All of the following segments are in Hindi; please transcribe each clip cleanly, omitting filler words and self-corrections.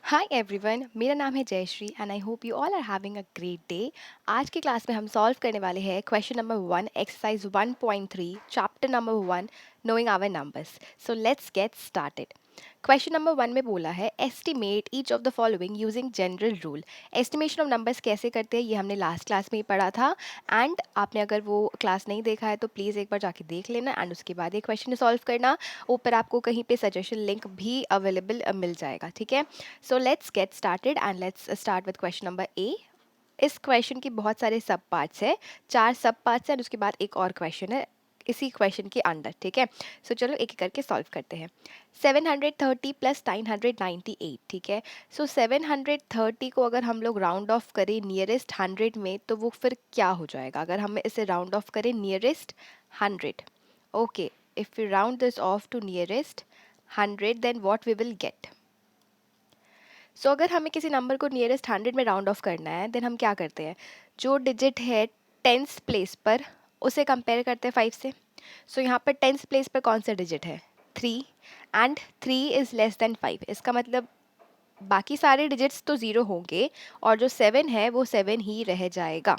हाय एवरीवन, मेरा नाम है Jayashree and I hope you all are having a great day. आज की क्लास में हम सॉल्व करने वाले हैं question number 1 exercise 1.3 chapter number 1 knowing our numbers. So let's get started. Question number 1 में बोला है estimate each of the following using general rule. Estimation of numbers कैसे करते हैं ये हमने लास्ट क्लास में ही पढ़ा था एंड आपने अगर वो क्लास नहीं देखा है तो प्लीज़ एक बार जाके देख लेना एंड उसके बाद ये क्वेश्चन सॉल्व करना। ऊपर आपको कहीं पे सजेशन लिंक भी अवेलेबल मिल जाएगा, ठीक है। So let's get started and let's start with question number A. इस क्वेश्चन के बहुत सारे सब पार्ट्स है, 4 सब पार्ट्स हैं और उसके बाद एक और क्वेश्चन है इसी क्वेश्चन के अंदर, ठीक है। सो चलो एक एक करके सॉल्व करते हैं। 730 प्लस 998, ठीक है। सो 730 को अगर हम लोग राउंड ऑफ करें नियरेस्ट 100 में तो वो फिर क्या हो जाएगा अगर हम इसे राउंड ऑफ करें nearest 100। Okay, if we round this off to nearest 100 then what we will get. So अगर हमें किसी नंबर को नियरेस्ट 100 में राउंड ऑफ करना है देन हम क्या करते हैं, जो डिजिट है टेंस प्लेस पर उसे कंपेयर करते हैं 5 से। सो यहाँ पर टेंस प्लेस पर कौन सा डिजिट है, 3, एंड 3 इज़ लेस देन 5। इसका मतलब बाकी सारे डिजिट्स तो ज़ीरो होंगे और जो 7 है वो 7 ही रह जाएगा,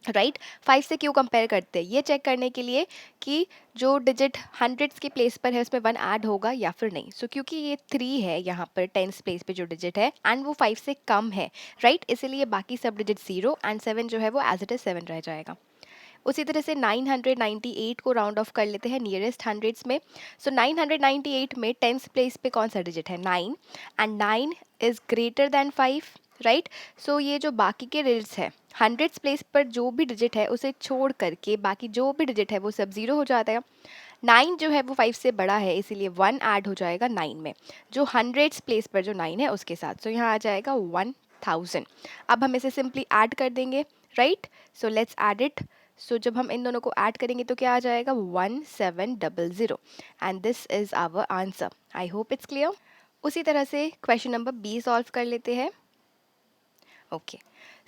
राइट। 5 से क्यों कंपेयर करते हैं, ये चेक करने के लिए कि जो डिजिट हंड्रेड्स की प्लेस पर है उसमें 1 ऐड होगा या फिर नहीं। सो क्योंकि ये 3 है यहाँ पर टेंस प्लेस पे जो डिजिट है एंड वो 5 से कम है, राइट, इसीलिए बाकी सब डिजिट 0 एंड 7 जो है वो एज इट इज़ 7 रह जाएगा। उसी तरह से 998 को राउंड ऑफ कर लेते हैं नियरेस्ट हंड्रेड्स में। सो 998 में टेंस प्लेस पे कौन सा डिजिट है, 9, and 9 is greater than 5, right. So ये जो बाकी के डिजिट्स है हंड्रेड्स प्लेस पर जो भी डिजिट है उसे छोड़ करके बाकी जो भी डिजिट है वो सब ज़ीरो हो जाता है। 9 जो है वो 5 से बड़ा है इसीलिए 1 ऐड हो जाएगा 9 में, जो हंड्रेड्स प्लेस पर जो 9 है उसके साथ। सो यहाँ आ जाएगा 1000। अब हम इसे सिंपली ऐड कर देंगे, right. So let's add it. So जब हम इन दोनों को ऐड करेंगे तो क्या आ जाएगा, 1700 and this is our answer. I hope it's clear. उसी तरह से क्वेश्चन नंबर बी सॉल्व कर लेते हैं। ओके,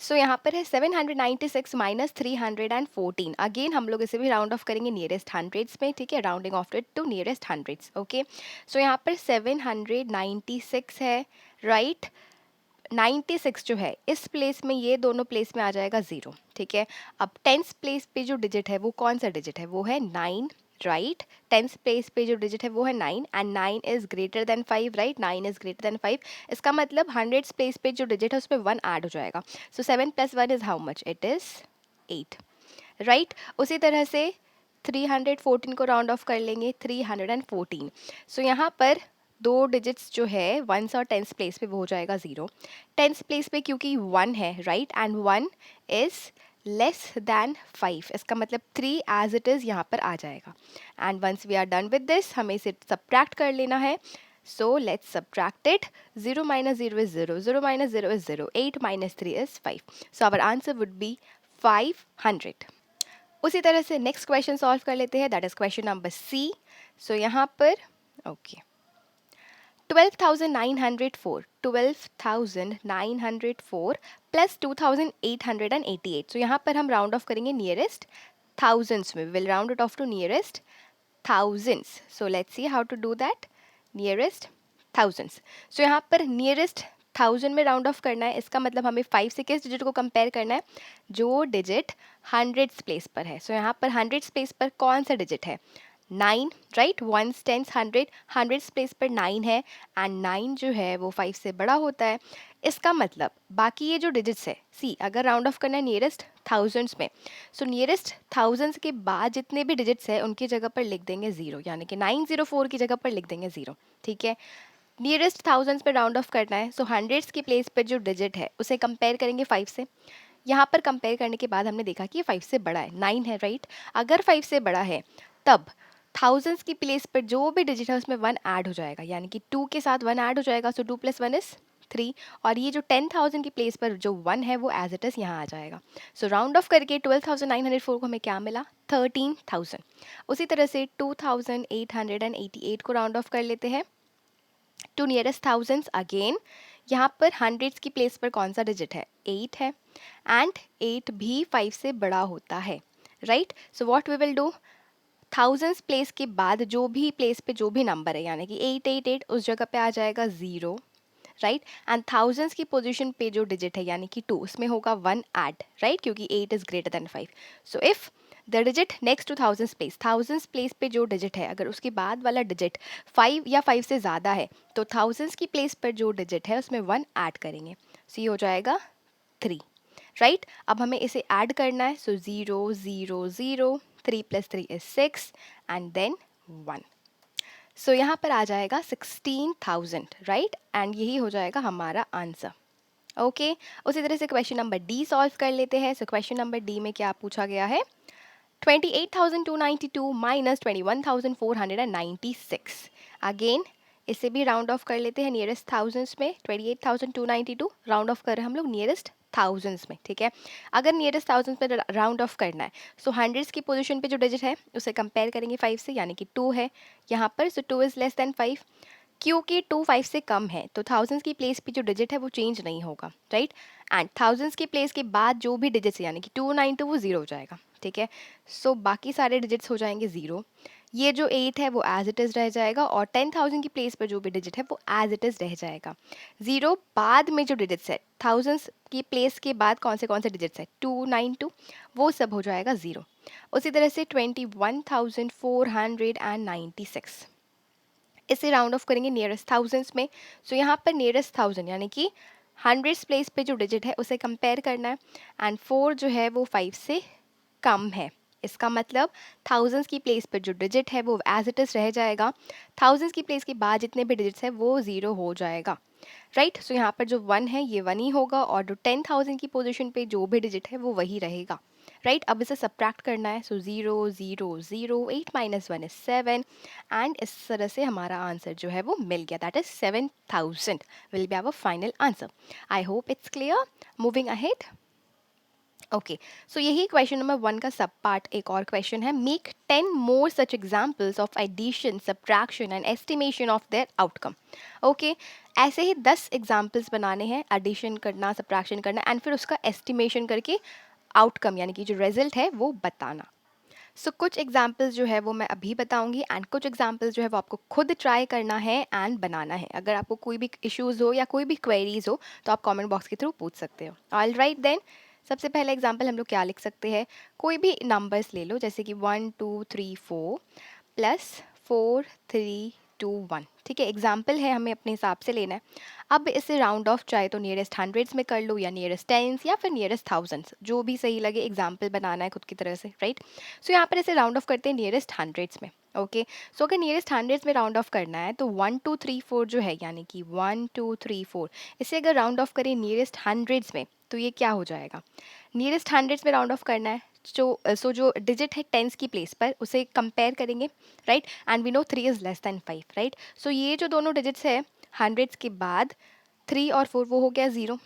सो यहाँ पर है 796 माइनस 314। अगेन हम लोग इसे भी राउंड ऑफ करेंगे नियरेस्ट हंड्रेड्स में, ठीक है, rounding off it to nearest hundreds. Okay, so यहाँ पर 796 है, राइट। 96 जो है इस प्लेस में ये दोनों प्लेस में आ जाएगा 0, ठीक है। अब टेंस प्लेस पे जो डिजिट है वो कौन सा डिजिट है, वो है 9, राइट। टेंस प्लेस पे जो डिजिट है वो है 9 and 9 is greater than 5, right. 9 is greater than 5, इसका मतलब हंड्रेड्स प्लेस पे जो डिजिट है उसमें 1 ऐड हो जाएगा। सो 7 plus 1 is how much, it is 8, right. उसी तरह से 314 को राउंड ऑफ कर लेंगे, 314। सो यहाँ पर दो डिजिट्स जो है वंस और टेंस प्लेस पे वो हो जाएगा 0। टेंस प्लेस पे क्योंकि 1 है, right, and 1 is less than 5, इसका मतलब 3 एज इट इज़ यहाँ पर आ जाएगा। And once we are done with this हमें इसे सब्ट्रैक्ट कर लेना है। So let's subtract it. 0 minus 0 is 0, 0 minus 0 is 0, 8 minus 3 is 5. So our answer would be 500। उसी तरह से नेक्स्ट क्वेश्चन सॉल्व कर लेते हैं, that is question number C. So यहाँ पर ओके, 12,904 प्लस 2,888। सो यहाँ पर हम राउंड ऑफ करेंगे नियरेस्ट थाउजेंड्स में, will round it off to nearest thousands. So let's see how to do that, nearest thousands. So यहाँ पर नियरेस्ट 1000 में राउंड ऑफ करना है, इसका मतलब हमें 5 से किस डिजिट को कंपेयर करना है, जो डिजिट हंड्रेड्स प्लेस पर है। सो यहाँ पर हंड्रेड्स प्लेस पर कौन सा डिजिट है, 9, right. Ones tens hundred, hundreds place पर 9 है एंड 9 जो है वो 5 से बड़ा होता है। इसका मतलब बाकी ये जो डिजिट्स है, सी अगर राउंड ऑफ करना है नियरेस्ट थाउजेंड्स में, सो नियरेस्ट थाउजेंड्स के बाद जितने भी डिजिट्स है उनकी जगह पर लिख देंगे 0, यानी कि 904 की जगह पर लिख देंगे 0, ठीक है। नियरेस्ट थाउजेंड्स पे राउंड ऑफ करना है, सो हंड्रेड्स की प्लेस पर जो डिजिट है उसे कंपेयर करेंगे 5 से। यहाँ पर कंपेयर करने के बाद हमने देखा कि ये 5 से बड़ा है, 9 है, राइट। अगर 5 से बड़ा है तब थाउजेंड्स की प्लेस पर जो भी डिजिट है उसमें 1 ऐड हो जाएगा, यानी कि 2 के साथ 1 ऐड हो जाएगा। सो 2 प्लस 1 इज 3, और ये जो 10,000 की प्लेस पर जो 1 है वो एज इट इज़ यहाँ आ जाएगा। सो राउंड ऑफ करके 12,904 को हमें क्या मिला, 13,000। उसी तरह से 2,888 को राउंड ऑफ कर लेते हैं टू नियरेस्ट थाउजेंड्स। अगेन यहाँ पर हंड्रेड्स की प्लेस पर कौन सा डिजिट है, 8 है, एंड 8 भी 5 से बड़ा होता है, right. So what we will do, thousands place के बाद जो भी प्लेस पे जो भी नंबर है, यानी कि 888 उस जगह पे आ जाएगा 0, राइट, एंड थाउजेंड्स की पोजीशन पे जो डिजिट है यानी कि 2, उसमें होगा 1 ऐड, राइट, क्योंकि 8 is greater than 5. So if the digit next two thousands place पे जो डिजिट है, अगर उसके बाद वाला डिजिट 5 या 5 से ज़्यादा है, तो थाउजेंड्स की प्लेस पर जो डिजिट है उसमें 1 ऐड करेंगे. सो ये हो जाएगा 3, राइट. अब हमें इसे ऐड करना है. सो 0 0 0, 3 + 3 इज 6 एंड देन 1. सो यहाँ पर आ जाएगा 16,000, राइट, एंड यही हो जाएगा हमारा आंसर. ओके, उसी तरह से क्वेश्चन नंबर डी सॉल्व कर लेते हैं. सो क्वेश्चन नंबर डी में क्या पूछा गया है? 28,292 माइनस 21,496. अगेन इसे भी राउंड ऑफ कर लेते हैं नियरेस्ट थाउजेंड्स में. 28,292 राउंड ऑफ कर रहे हैं हम लोग नियरेस्ट थाउजेंड्स में, ठीक है. अगर नियरेस्ट थाउजेंड्स में राउंड ऑफ करना है, सो हंड्रेड्स की पोजीशन पे जो डिजिट है उसे कंपेयर करेंगे 5 से, यानी कि 2 है यहाँ पर. सो 2 इज़ लेस देन 5. क्योंकि 2 5 से कम है तो थाउजेंड्स की प्लेस पे जो डिजिट है वो चेंज नहीं होगा, राइट. एंड थाउजेंड्स की प्लेस के बाद जो भी डिजिट्स है यानी कि 292 वो 0 हो जाएगा, ठीक है. सो बाकी सारे डिजिट्स हो जाएंगे 0. ये जो 8 है वो एज इट इज़ रह जाएगा, और 10,000 की प्लेस पर जो भी डिजिट है वो एज इट इज़ रह जाएगा. 0 बाद में जो डिजिट्स है थाउजेंड्स की प्लेस के बाद कौन से डिजिट्स है 292, वो सब हो जाएगा 0. उसी तरह से 21,496 इसे राउंड ऑफ करेंगे नियरेस्ट थाउजेंड्स में. सो यहाँ पर नियरेस्ट थाउजेंड यानी कि हंड्रेड्स प्लेस पे जो डिजिट है उसे कंपेयर करना है. एंड 4 जो है वो 5 से कम है. इसका मतलब थाउजेंड्स की प्लेस पर जो डिजिट है वो एज इट इज़ रह जाएगा. थाउजेंड्स की प्लेस के बाद जितने भी डिजिट्स है वो 0 हो जाएगा, राइट. सो यहाँ पर जो 1 है ये 1 ही होगा, और जो 10,000 की पोजीशन पे जो भी डिजिट है वो वही रहेगा, राइट. अब इसे सब्ट्रैक्ट करना है. सो 0 0 0, 8 - 1 इज 7, एंड इस तरह से हमारा आंसर जो है वो मिल गया. That is 7,000 will be our final answer. I hope it's clear. Moving ahead. Okay, so यही क्वेश्चन नंबर 1 का सब पार्ट. एक और क्वेश्चन है, make 10 more such examples of addition, subtraction and estimation of their outcome. Okay, ऐसे ही 10 एग्जाम्पल्स बनाने हैं, एडिशन करना, सब्ट्रैक्शन करना, एंड फिर उसका एस्टिमेशन करके आउटकम यानी कि जो रिजल्ट है वो बताना. सो कुछ एग्जाम्पल्स जो है वो मैं अभी बताऊंगी, एंड कुछ एग्जाम्पल्स जो है वो आपको खुद ट्राई करना है एंड बनाना है. अगर आपको कोई भी इश्यूज़ हो या कोई भी क्वेरीज हो तो आप कमेंट बॉक्स के थ्रू पूछ सकते हो. ऑल राइट देन, सबसे पहले एग्जाम्पल हम लोग क्या लिख सकते हैं? कोई भी नंबर्स ले लो, जैसे कि 1 2 3 4 प्लस 4 3 2 1, ठीक है. एग्जाम्पल है, हमें अपने हिसाब से लेना है. अब इसे राउंड ऑफ चाहे तो नियरेस्ट हंड्रेड्स में कर लो, या नियरेस्ट टेंस, या फिर नियरेस्ट थाउजेंड्स, जो भी सही लगे. एग्जाम्पल बनाना है खुद की तरह से, राइट. सो यहाँ पर इसे राउंड ऑफ करते हैं नियरेस्ट हंड्रेड्स में. ओके, सो अगर नियरेस्ट हंड्रेड्स में राउंड ऑफ करना है तो 1 2 3 4 जो है यानी कि 1 2 3 4, इसे अगर राउंड ऑफ करें नियरेस्ट हंड्रेड्स में तो ये क्या हो जाएगा? नियरेस्ट हंड्रेड्स में राउंड ऑफ करना है, जो डिजिट है टेंस की प्लेस पर उसे कंपेयर करेंगे, right. And we know 3 is less than 5, right. So ये जो दोनों डिजिट्स है हंड्रेड्स के बाद 3 और 4, वो हो गया 0.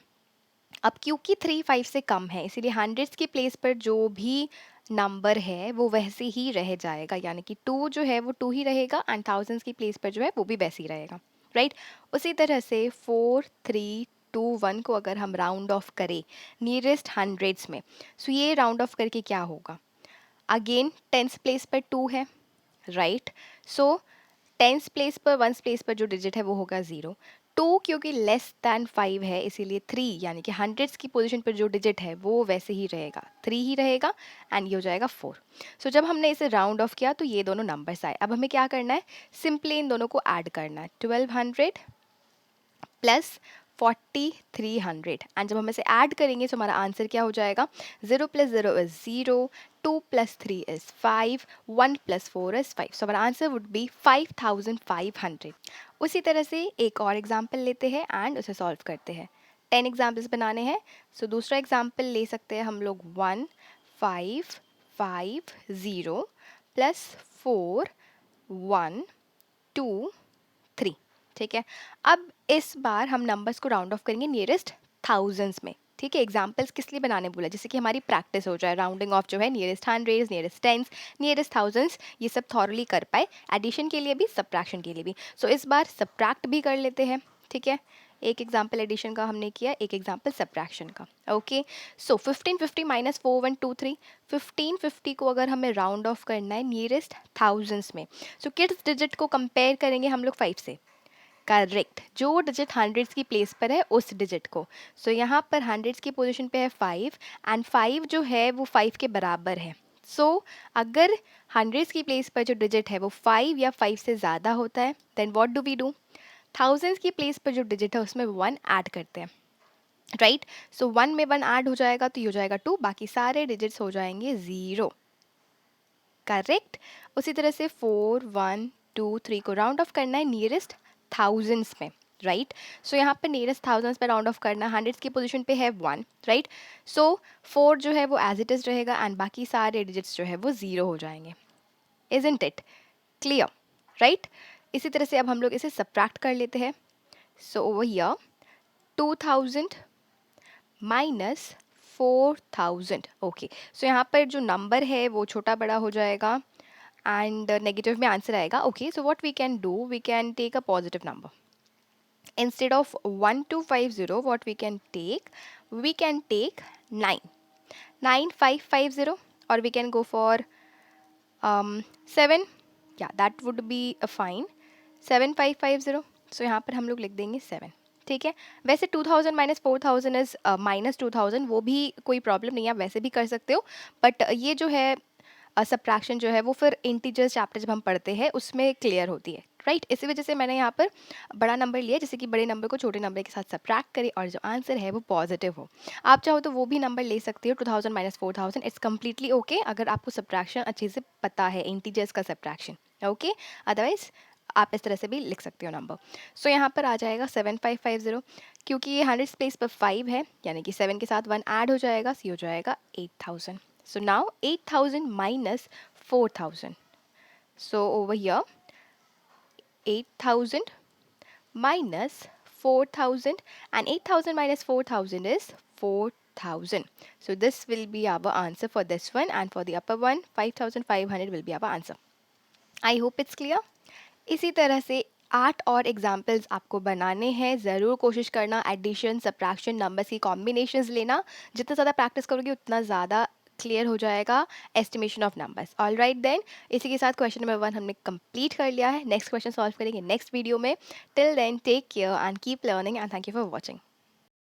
अब क्योंकि 3 5 से कम है इसीलिए हंड्रेड्स की प्लेस पर जो भी नंबर है वो वैसे ही रह जाएगा, यानी कि 2 जो है वो 2 ही रहेगा, एंड थाउजेंड्स की प्लेस पर जो है वो भी वैसे ही रहेगा, राइट. उसी तरह से 4 3 2 1 को अगर हम राउंड ऑफ करें नियरेस्ट हंड्रेड्स में, सो ये राउंड ऑफ करके क्या होगा? अगेन टेंस प्लेस पर 2 है, राइट. सो टेंस प्लेस पर वंस प्लेस पर जो डिजिट है वो होगा 0. 2 क्योंकि लेस दैन 5 है इसीलिए 3 यानी कि हंड्रेड्स की पोजीशन पर जो डिजिट है वो वैसे ही रहेगा, 3 ही रहेगा, एंड ये हो जाएगा 4. सो जब हमने इसे राउंड ऑफ किया तो ये दोनों नंबर्स आए. अब हमें क्या करना है? सिंपली इन दोनों को ऐड करना है. 1200 प्लस 4300, एंड जब हम इसे ऐड करेंगे तो हमारा आंसर क्या हो जाएगा? 0 + 0 इज 0, 2 + 3 इज 5, 1 + 4 इज 5. सो हमारा आंसर वुड बी 5500. उसी तरह से एक और एग्जाम्पल लेते हैं एंड उसे सॉल्व करते हैं. 10 एग्जाम्पल्स बनाने हैं. सो दूसरा एग्जाम्पल ले सकते हैं हम लोग 1 5 5 0 प्लस 4 1 2 3, ठीक है. अब इस बार हम नंबर्स को राउंड ऑफ करेंगे नियरेस्ट थाउजेंड्स में, ठीक है. एग्जाम्पल्स किस लिए बनाने बोला? जैसे कि हमारी प्रैक्टिस हो जाए, राउंडिंग ऑफ जो है nearest hundreds, nearest tense, nearest thousands, ये सब थॉरली कर पाए, एडिशन के लिए भी सब्ट्रैक्शन के लिए भी. सो इस बार सब्ट्रैक्ट भी कर लेते हैं, ठीक है. एक एग्जाम्पल एडिशन का हमने किया, एक एग्जाम्पल सब्ट्रैक्शन का. ओके, सो 1550 - 4 1 2 3. 1550 को अगर हमें राउंड ऑफ करना है नियरेस्ट थाउजेंड्स में, सो किस डिजिट को कंपेयर करेंगे हम लोग 5 से? करेक्ट, जो डिजिट हंड्रेड्स की प्लेस पर है उस डिजिट को. सो यहाँ पर हंड्रेड्स की पोजीशन पे है 5 एंड 5 जो है वो 5 के बराबर है. सो अगर हंड्रेड्स की प्लेस पर जो डिजिट है वो 5 या 5 से ज़्यादा होता है then what do we do? Thousands की प्लेस पर जो डिजिट है उसमें 1 ऐड करते हैं, राइट. सो 1 में 1 ऐड हो जाएगा तो ये हो जाएगा 2, बाकी सारे डिजिट्स हो जाएंगे 0. करेक्ट. उसी तरह से 4 1 2 3 को राउंड ऑफ करना है नियरेस्ट थाउजेंड्स में, राइट. सो यहाँ पर नियरेस्ट थाउजेंड्स पे राउंड ऑफ करना है. हंड्रेड्स की पोजीशन पे है 1, राइट. सो 4 जो है वो एज इट इज़ रहेगा एंड बाकी सारे डिजिट्स जो है वो 0 हो जाएंगे. Isn't it clear? राइट. इसी तरह से अब हम लोग इसे सब्ट्रैक्ट कर लेते हैं. So over here 2000 minus 4000. Okay, so यहाँ पर जो नंबर है वो छोटा बड़ा हो जाएगा एंड नेगेटिव में आंसर आएगा. Okay, so what we can do, we can take a positive number. Instead of 1250, what we can take 9 9550, or we can go for 7. Yeah, that would be a fine. 7550. सो यहाँ पर हम लोग लिख देंगे 7. ठीक है. वैसे 2000 माइनस 4000 इज माइनस 2000, वो भी कोई प्रॉब्लम नहीं है, आप वैसे भी कर सकते हो. बट ये जो है सब्ट्रैक्शन जो है वो फिर इंटीजर्स चैप्टर जब हम पढ़ते हैं उसमें क्लियर होती है, राइट. इसी वजह से मैंने यहाँ पर बड़ा नंबर लिया, जैसे कि बड़े नंबर को छोटे नंबर के साथ सब्ट्रैक्ट करें और जो आंसर है वो पॉजिटिव हो. आप चाहो तो वो भी नंबर ले सकते हो, 2000 माइनस 4000. इट्स कम्प्लीटली ओके अगर आपको सब्ट्रैक्शन अच्छे से पता है, इंटीजर्स का सब्ट्रैक्शन. ओके, अदरवाइज आप इस तरह से भी लिख सकते हो नंबर. सो यहाँ पर आ जाएगा 7550. क्योंकि ये 100 प्लेस पर 5 है यानी कि 7 के साथ 1 ऐड हो जाएगा, सी हो जाएगा 8000. So now 8000 minus 4000. So over here 8000 minus 4000, and 8000 minus 4000 is 4000. So this will be our answer for this one, and for the upper one 5500 will be our answer. I hope it's clear. इसी तरह से 8 और एग्जाम्पल्स आपको बनाने हैं. ज़रूर कोशिश करना एडिशन सब्ट्रैक्शन नंबर्स की कॉम्बिनेशंस लेना. जितना ज़्यादा प्रैक्टिस करोगे उतना ज़्यादा क्लियर हो जाएगा estimation of numbers. All right then, इसी के साथ क्वेश्चन नंबर 1 हमने कंप्लीट कर लिया है. नेक्स्ट क्वेश्चन सॉल्व करेंगे नेक्स्ट वीडियो में. Till then take care and keep learning and thank you for watching.